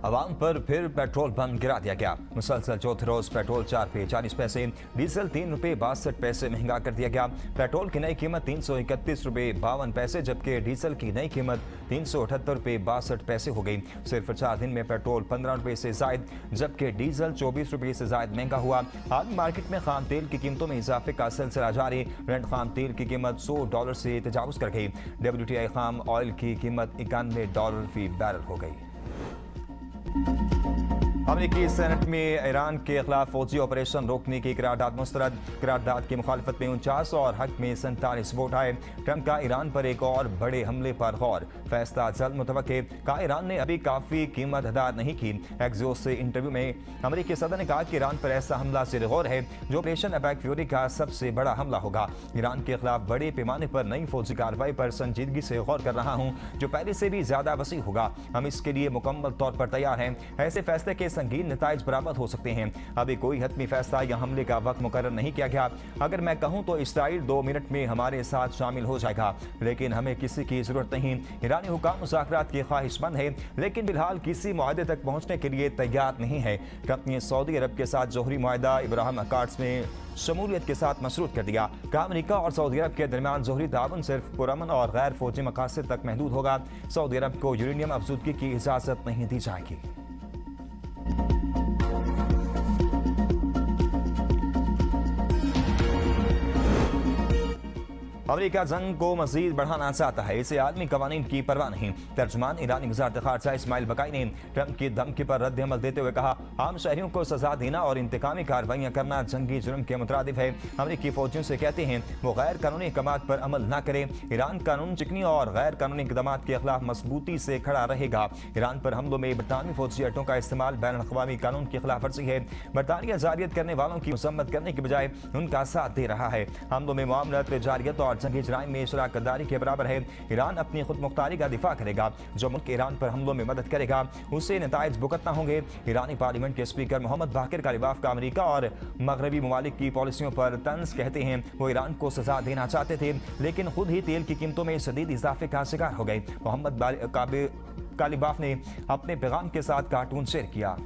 आवाम पर फिर petrol bomb गिरा दिया गया। मुसलसल चौथे रोज पेट्रोल 4 रुपये 40 पैसे, डीजल 3 रुपये 62 पैसे महंगा कर दिया गया। पेट्रोल की नई कीमत 331 रुपये 52 पैसे जबकि डीजल की नई कीमत 378 रुपये 62 पैसे हो गई। सिर्फ 4 दिन में पेट्रोल 15 रुपये से जायद जबकि डीजल 24 रुपये से जायद महंगा हुआ। आज मार्केट में खाम तेल की कीमतों में इजाफे का सिलसिला जारी। ब्रेंट खाम तेल की कीमत $100 से तजावुज कर गई। WTI खाम ऑयल की कीमत $91 फी बैरल हो गई। अमेरिकी सेनेट में ईरान के खिलाफ फौजी ऑपरेशन रोकने की करारदाद मुस्तरद। करारदाद की मुखालफत में 49 और हक में 47 वोट आए। ट्रंप का ईरान पर एक और बड़े हमले पर गौर, फैसला जल्द मुतवक्के। कहा ईरान ने अभी काफी कीमत अदा नहीं की। एक्सियोस से इंटरव्यू में अमेरिकी सदर ने कहा कि ईरान पर ऐसा हमला सिर गौर है जो ऑपरेशन अबैक फ्यूरी का सबसे बड़ा हमला होगा। ईरान के खिलाफ बड़े पैमाने पर नई फौजी कार्रवाई पर संजीदगी से गौर कर रहा हूँ जो पहले से भी ज्यादा वसी होगा। हम इसके लिए मुकम्मल तौर पर तैयार हैं। ऐसे फैसले के संगीन नताइज बरामद हो सकते हैं। अभी कोई हतमी फैसला या हमले का वक्त मुकर्रर नहीं किया गया। अगर मैं कहूं तो इसराइल 2 मिनट में हमारे साथ शामिल हो जाएगा, लेकिन हमें किसी की जरूरत नहीं। ईरानी हुकाम मुज़ाकरात की ख्वाहिशमंद है लेकिन फिलहाल किसी मुआहदे तक पहुंचने के लिए तैयार नहीं है। ट्रंप ने सऊदी अरब के साथ जोहरी मुआहदा इब्राहिम अकार्ड्स में शमूलियत के साथ मसरूत कर दिया। कहा अमेरिका और सऊदी अरब के दरमियान जोहरी ताउन सिर्फ पुरअमन और गैर फौजी मकासद तक महदूद होगा। सऊदी अरब को यूरेनियम अफजूदगी की इजाजत नहीं दी जाएगी। अमेरिका जंग को मजीद बढ़ाना चाहता है, इसे आलमी कवानीन की परवाह नहीं। तर्जुमान ईरानी वज़ारत ख़ारजा इस्माइल बकाई ने ट्रंप की धमकी पर रद्द अमल देते हुए कहा, आम शहरियों को सजा देना और इंतकामी कार्रवाइयाँ करना जंगी जुर्म के मुतरादिफ है। अमेरिकी फौजियों से कहते हैं वो गैर कानूनी इक़दाम पर अमल न करें। ईरान कानून चिकनी और गैर कानूनी इक़दाम के खिलाफ मजबूती से खड़ा रहेगा। ईरान पर हमलों में बरतानवी फौजी अड्डों का इस्तेमाल बैन अक़वामी कानून की खिलाफ वर्जी है। बरतानिया जारियत करने वालों की मसम्मत करने की बजाय उनका साथ दे रहा है। हमलों में मामलत जारियत और जंगी जराइम में शराकतदारी के बराबर है। ईरान अपनी खुद मुख्तारी का दिफा करेगा। जो मुल्क ईरान पर हमलों में मदद करेगा उसे नताइज भुगतना होंगे। ईरानी पार्लियामेंट के स्पीकर मोहम्मद बाकिर कालिबाफ का अमेरिका और मगरबी ममालिक की पॉलिसियों पर तंज कहते हैं वो ईरान को सजा देना चाहते थे लेकिन खुद ही तेल की कीमतों में शदीद इजाफे का शिकार हो गए। मोहम्मद कालिबाफ ने अपने पैगाम के साथ कार्टून शेयर किया।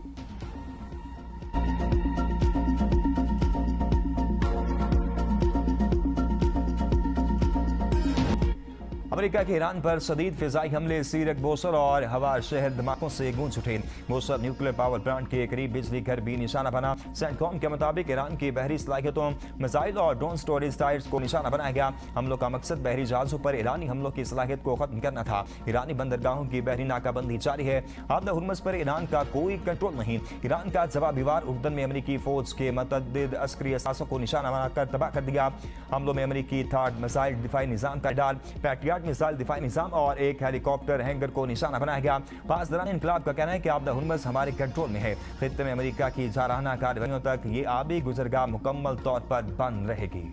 अमेरिका के ईरान पर शदीद फिजाई हमले, सीरक, बोसर और हवा शहर धमाकों से गूंज उठे। बोसर न्यूक्लियर पावर प्लांट के करीब बिजली घर भी निशाना बना। सेंटकॉम के मुताबिक ईरान की बहरी सलाहियतों, मिसाइल और ड्रोन स्टोरेज साइट्स को निशाना बनाया गया। हमलों का मकसद बहरी जहाजों पर ईरानी हमलों की सलाहियत को खत्म करना था। ईरानी बंदरगाहों की बहरी नाकाबंदी जारी है। आबदा हुर्मुज़ पर ईरान का कोई कंट्रोल नहीं। ईरान का जवाबी वार उर्दन में अमेरिकी फौज के मतअद्दिद अस्करी असासों को निशाना बनाकर तबाह कर दिया। हमलों में अमेरिकी थार्ड मिसाइल दिफाई निजाम का डाल, पैट्रियट मिसाइल दिफाई निजाम और एक हेलीकॉप्टर हैंगर को निशाना बनाया गया। पासदारान इनकलाब का कहना है कि आबदा हुर्मुज़ हमारे कंट्रोल में है। खित्ते में अमेरिका की जारहाना कार्रवाइयों तक ये आबी गुजरगाह मुकम्मल तौर पर बंद रहेगी।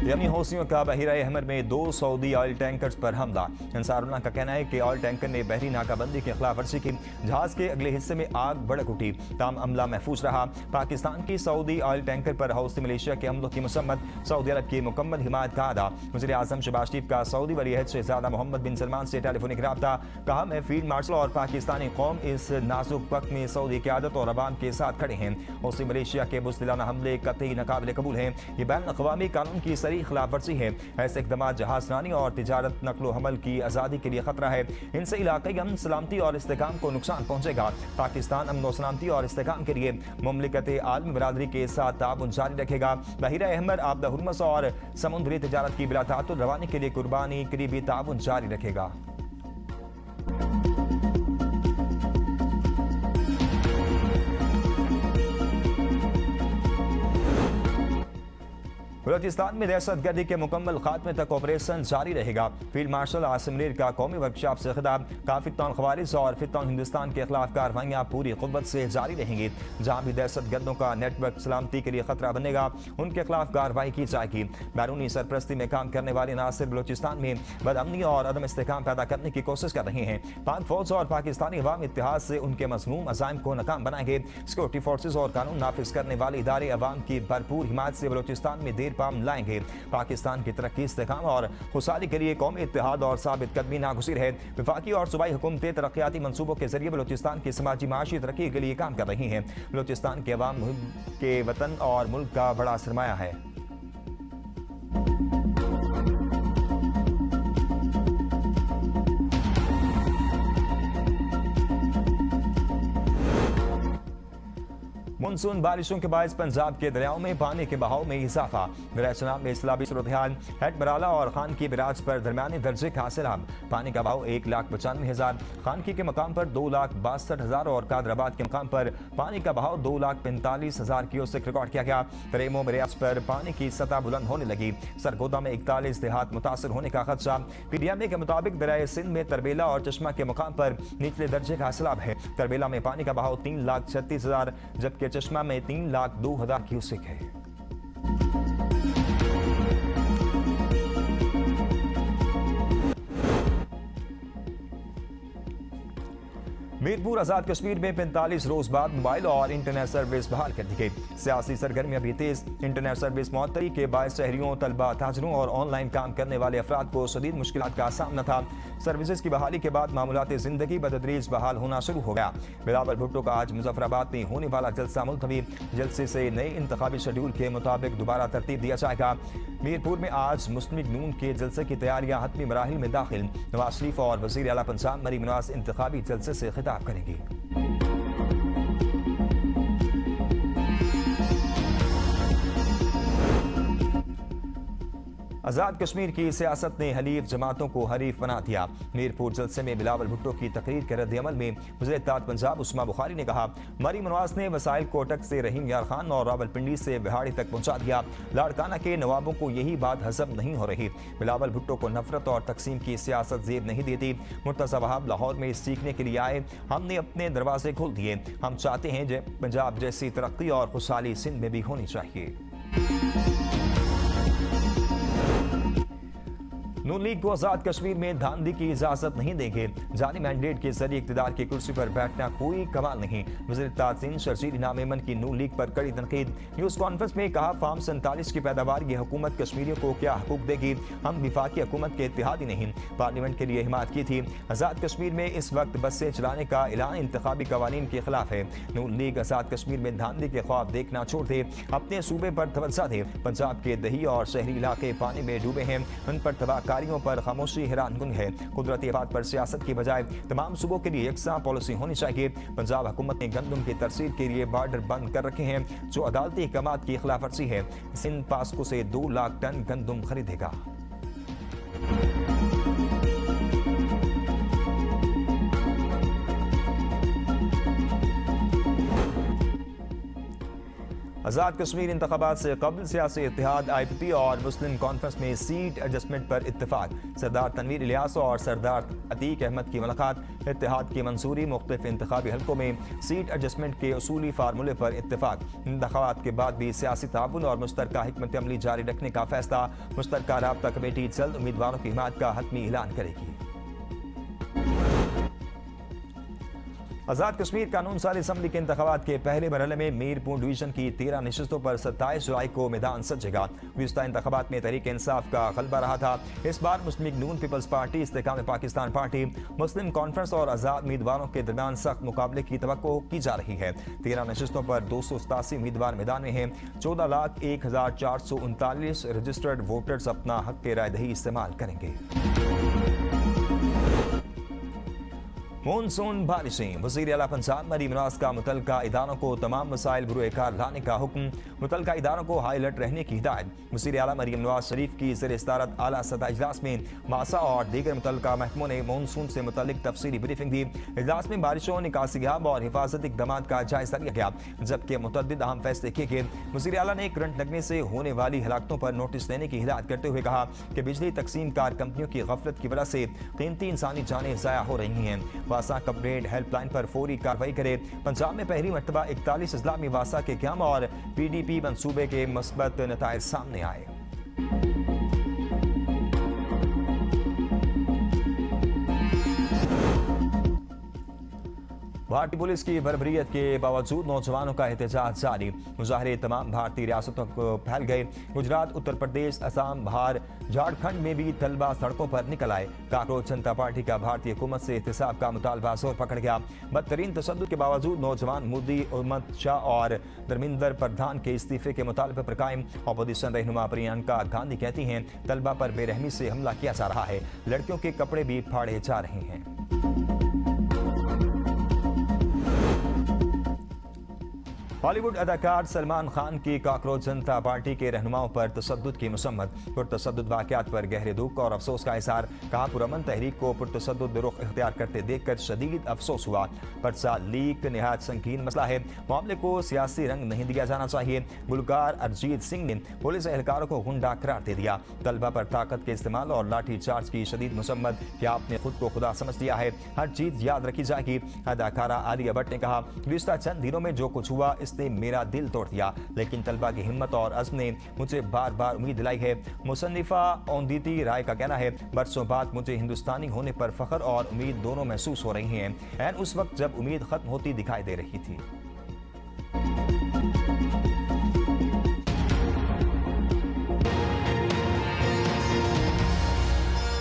यमी हौसियों का बहिरा अहमर में 2 सऊदी ऑयल टैंकर्स पर हमला। अंसारुल्लाह का कहना है कि ऑयल टैंकर ने बहरी नाकाबंदी की खिलाफ वर्जी की। जहाज के अगले हिस्से में आग भड़क उठी, ताम अमला महफूज रहा। पाकिस्तान की सऊदी ऑयल टैंकर पर हौसी मलेशिया के हमलों की मुसम्मत, सऊदी अरब की मुकम्मल हिमायत का अदा। वज़ीर आज़म शहबाज शरीफ का सऊदी वली-ए-अहद शहज़ादा मोहम्मद बिन सलमान से टेलीफोनिक रब्ता। कहा मैं फील्ड मार्शल और पाकिस्तानी कौम इस नाजुक वक्त में सऊदी क़यादत और अवाम के साथ खड़े हैं। हौसी मलेशिया के बुज़दिलाना हमले कतई नाकाबिल कबूल हैं। ये बैन अक़वामी कानून की सरी खिलाफ वर्जी है। ऐसे इक़दाम जहाज़रानी और तिजारत नकलो हमल की आज़ादी के लिए खतरा है। इनसे इलाक़ाई अमन सलामती और इस्तेहकाम को नुकसान पहुँचेगा। पाकिस्तान अमन व सलामती और इस्तेहकाम के लिए मुमलिकत आलमी बरादरी के साथ ताउन जारी रखेगा। बहिरा अहमर, आबदा हुर्मुज़ और समुद्री तिजारत की बिला ताअत्तुल रवानी के लिए कुर्बानी करीबी ताउन जारी रखेगा। बलोचिस्तान में दहशतगर्दी के मुकम्मल खात्मे तक ऑपरेशन जारी रहेगा। फील्ड मार्शल आसिम मीर का कौमी वर्कशॉप से खिताब। काफिरतौन खवारिज और फिरतौन हिंदुस्तान के खिलाफ कार्रवाइयाँ पूरी कुव्वत से जारी रहेंगी। जहाँ भी दहशतगर्दों का नेटवर्क सलामती के लिए खतरा बनेगा, उनके खिलाफ कार्रवाई की जाएगी। बैरूनी सरपरस्ती में काम करने वाले नासिर बलोचिस्तान में बदअमनी और अदम इस्तेहकाम पैदा करने की कोशिश कर रहे हैं। पाक फौज और पाकिस्तानी अवाम इत्तेहाद से उनके मज़मूम अज़ाइम को नाकाम बनाएंगे। सिक्योरिटी फोर्सेज और कानून नाफिज करने वाले इदारे अवाम की भरपूर हिमायत से बलोचिस्तान में देर पाम लाएंगे। पाकिस्तान की तरक्की, इस्तेहकाम और खुशहाली के लिए कौमी इत्तेहाद और साबित कदमी नागुज़ीर है। वफाकी और सूबाई हुकूमतें तरक्याती मंसूबों के जरिए बलोचिस्तान की समाजी माशी तरक्की के लिए काम कर रही हैं। बलोचिस्तान के अवाम के वतन और मुल्क का बड़ा सरमाया है। मानसून बारिशों के बायस पंजाब के दरियाओं में पानी के बहाव में इजाफा। दरिया चनाब में इस्लाबी सूरत-ए-हाल हेड मराला और खान की बिराज पर दरमियानी दर्जे का सैलाब। पानी का बहाव 1,95,000, खानकी के मकाम पर 2,62,000 और कादराबाद के मकाम पर पानी का बहाव 2,45,000 क्यूसेक रिकॉर्ड किया गया। रेमो बिराज पर पानी की सतह बुलंद होने लगी। सरगोदा में 41 देहात मुतासर होने का खदशा। PDMA के मुताबिक दरिया सिंध में तरबेला और चश्मा के मकाम पर निचले दर्जे का सैलाब है। तरबेला में पानी का बहाव 3,36,000 जबकि चश्मा में 3,02,000 क्यूसेक है। मीरपुर आजाद कश्मीर में 45 रोज बाद मोबाइल और इंटरनेट सर्विस बहाल कर दी गई। सियासी सरगर्मियां भी तेज। इंटरनेट सर्विस मुअत्तली के बायस शहरियों, तलबा, ताजरों और ऑनलाइन काम करने वाले अफराद को शदीद मुश्किलात का सामना था। सर्विसेज की बहाली के बाद मामूलात जिंदगी बतदरीज बहाल होना शुरू हो गया। बिलावल भुट्टो का आज मुजफ्फराबाद में होने वाला जलसा मुलतवी। जलसे से नए इंतखाबी शेड्यूल के मुताबिक दोबारा तरतीब दिया जाएगा। मीरपुर में आज मुस्लिम लीग नून के जलसे की तैयारियां हतमी मराहिल में दाखिल। नवाज शरीफ और वजीर आला पंजाब मरीम नवाज इंतखाबी जलसे से खिताब करेंगी। आजाद कश्मीर की सियासत ने हलीफ जमातों को हरीफ बना दिया। मीरपुर जलसे में बिलावल भुट्टो की तकरीर के रद्द अमल में वज़ीर इत्तेहाद पंजाब उस्मा बुखारी ने कहा, मरीम नवाज ने वसाइल कोटक से रहीम यार खान और रावलपिंडी से बिहाड़ी तक पहुंचा दिया। लाड़काना के नवाबों को यही बात हजम नहीं हो रही। बिलावल भुट्टो को नफरत और तकसीम की सियासत जेब नहीं देती। मुर्तज़ा वहाब लाहौर में सीखने के लिए आए। हमने अपने दरवाजे खोल दिए। हम चाहते हैं पंजाब जैसी तरक्की और खुशहाली सिंध में भी होनी चाहिए। नून लीग को आजाद कश्मीर में धांधली की इजाजत नहीं देंगे। जानी मैंडेट के जरिए इक्तदार की कुर्सी पर बैठना कोई कमाल नहीं। वज़ीर इत्तेहाद सिंध शर्जील इनाम मेमन की नून लीग पर कड़ी तनकीद। न्यूज़ कॉन्फ्रेंस में कहा, फार्म 47 की पैदावार ये हुकूमत कश्मीरियों को क्या हकूक देगी। हम विफाकी हुकूमत के इत्तेहादी नहीं। पार्लियामेंट के लिए हिमायत की थी। आजाद कश्मीर में इस वक्त बसें चलाने का ऐलान इंतखाबी कवानीन के खिलाफ है। नून लीग आजाद कश्मीर में धांधली के ख्वाब देखना छोड़ दे, अपने सूबे पर तवज्जो दे। पंजाब के दही और शहरी इलाके पानी में डूबे हैं। उन पर तबाह पर खामोशी हैरानकुन है। कुदरती आफात पर सियासत की बजाय तमाम सूबों के लिए यकसा पॉलिसी होनी चाहिए। पंजाब हुकूमत ने गंदम की तरसील के लिए बॉर्डर बंद कर रखे हैं, जो अदालती अहकामात की खिलाफ वर्जी है। सिंध पास्को से 2 लाख टन गंदम खरीदेगा। आजाद कश्मीर इंतखाबात से कबल सियासी इत्तेहाद IPP और मुस्लिम कॉन्फ्रेंस में सीट एडजस्टमेंट पर इत्तेफाक। सरदार तनवीर इलियास और सरदार अतीक अहमद की मुलाकात। इत्तेहाद की मंजूरी। मुख्तलिफ इंतखाबी हल्कों में सीट एडजस्टमेंट के उसूली फार्मूले पर इत्तेफाक। इंतखाबात के बाद भी सियासी ताउन और मुश्तरका हिकमत अमली जारी रखने का फैसला। मुश्तरका राब्ता कमेटी जल्द उम्मीदवारों की हिमायत का हतमी ऐलान करेगी। आजाद कश्मीर कानून सारी असम्बली के इंतखाबात के पहले मरहले में मीरपुर डिवीजन की 13 नशिस्तों पर 27 जुलाई को मैदान सजेगा। गुज़िश्ता इंतखाबात में तहरीक इंसाफ का गलबा रहा था। इस बार मुस्लिम लीग नून, पीपल्स पार्टी, इस्तेहकाम पाकिस्तान पार्टी, मुस्लिम कॉन्फ्रेंस और आजाद उम्मीदवारों के दरमियान सख्त मुकाबले की तवक्को की जा रही है। 13 नशिस्तों पर 287 उम्मीदवार मैदान में हैं। 14,01,439 रजिस्टर्ड वोटर्स अपना हक के राय दही इस्तेमाल करेंगे। मानसून बारिशें। वज़ीर आला पंजाब मरीम नवाज का मुतल्लिका इदारों को तमाम मसाइल बुरे कार लाने का हुक्म। मुतल्लिका इदारों को हाई अलर्ट रहने की हिदायत। वज़ीर आला मरीम नवाज शरीफ की ज़ेर सदारत आला सतह इजलास में मासा और दीगर मुतल्लिका महकमों ने मानसून से मुतल्लिक तफसीली ब्रीफिंग दी। इजलास में बारिशों, निकासियाब और हिफाजती इक़दाम का जायजा लिया गया, जबकि मुतअद्दिद अहम फैसले किए गए। वज़ीर आला ने करंट लगने से होने वाली हलाकतों पर नोटिस देने की हिदायत करते हुए कहा कि बिजली तकसीम कार कंपनियों की गफलत की वजह से कीमती इंसानी जानें ज़ाया हो रही हैं। वासा कवरेज हेल्पलाइन पर फौरी कार्रवाई करे। पंजाब में पहली मरतबा 41 अजला में वासा के क़याम और PDP मंसूबे के मस्बत नताइज सामने आए। भारतीय पुलिस की बर्बरियत के बावजूद नौजवानों का एहतजाज जारी। मुजाहरे तमाम भारतीय रियासतों को फैल गए। गुजरात, उत्तर प्रदेश, असम, बिहार, झारखंड में भी तलबा सड़कों पर निकल आए। काकरोच जनता पार्टी का भारतीय हुकूमत से एहतसाब का मुतालबा जोर पकड़ गया। बदतरीन तशद्दुद के बावजूद नौजवान मोदी, अहमद शाह और धर्मेंद्र प्रधान के इस्तीफे के मुतालबे पर कायम। अपोजिशन रहनुमा प्रियंका गांधी कहती हैं तलबा पर बेरहमी से हमला किया जा रहा है, लड़कियों के कपड़े भी फाड़े जा रहे हैं। बॉलीवुड अदाकार सलमान खान की काकरोच जनता पार्टी के रहनुमाओं पर तशद्दुद की मसम्मत। पुरतशद्दुद वाक़यात पर गहरे दुख और अफसोस का इज़हार। कहा पुरअमन तहरीक को पुरतशद्दुद रुख इख्तियार करते देखकर शदीद अफसोस हुआ। पर्चा लीक नहायत संगीन मसला है, मामले को सियासी रंग नहीं दिया जाना चाहिए। गुलकार अरिजीत सिंह ने पुलिस एहलकारों को गुंडा करार दे दिया। तलबा पर ताकत के इस्तेमाल और लाठी चार्ज की शदीद मसम्मत कि आपने खुद को खुदा समझ लिया है, हर चीज़ याद रखी जाएगी। अदाकारा आलिया भट्ट ने कहा गुज़िश्ता चंद दिनों में जो कुछ हुआ इसने मेरा दिल तोड़ दिया, लेकिन तलबा की हिम्मत और अज़्म ने मुझे बार बार उम्मीद दिलाई है। मुसन्निफा औंदीती राय का कहना है बरसों बाद मुझे हिंदुस्तानी होने पर फख्र और उम्मीद दोनों महसूस हो रही हैं, ऐन उस वक्त जब उम्मीद खत्म होती दिखाई दे रही थी।